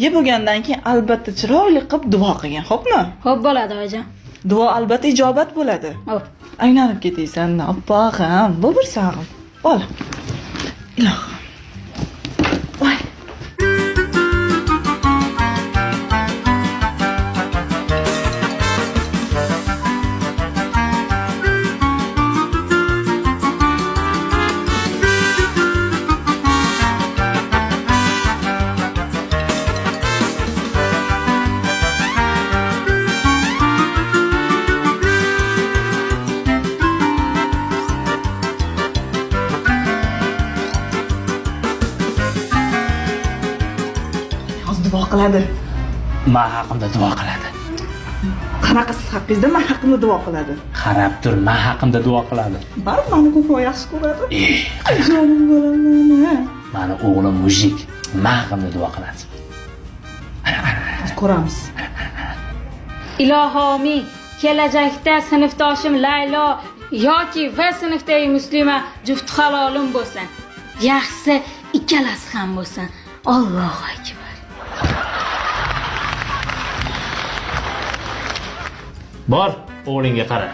Yeb bo'lgandan keyin albatta chiroyli qilib duo qilgin, xo'pmi? Xo'p bo'ladi oyijon. Duo albatta ijobat bo'ladi. Xo'p. Aylanib ketaysan, oppog'im, bu bir sag'im. Ol. Ilohim. Voy. Duo qiladi. Men haqimda duo qiladi. Qanaqa siz haqingizda men haqimda duo qiladi? Qarab tur, men haqimda duo qiladi. Baribir meni ko'proq yaxshi ko'radi. Jonim bo'laman. Mani o'g'lim mujik, men haqimda duo qiladi. Ko'ramiz. Ilohomiy, kelajakda sinfdoshim Laylo yoki va sinfdagi Muslima juft halolim bo'lsin. Yaxshisi ikkalasi ham bo'lsin. Allohu akbar. Bor, o'g'lingga qara.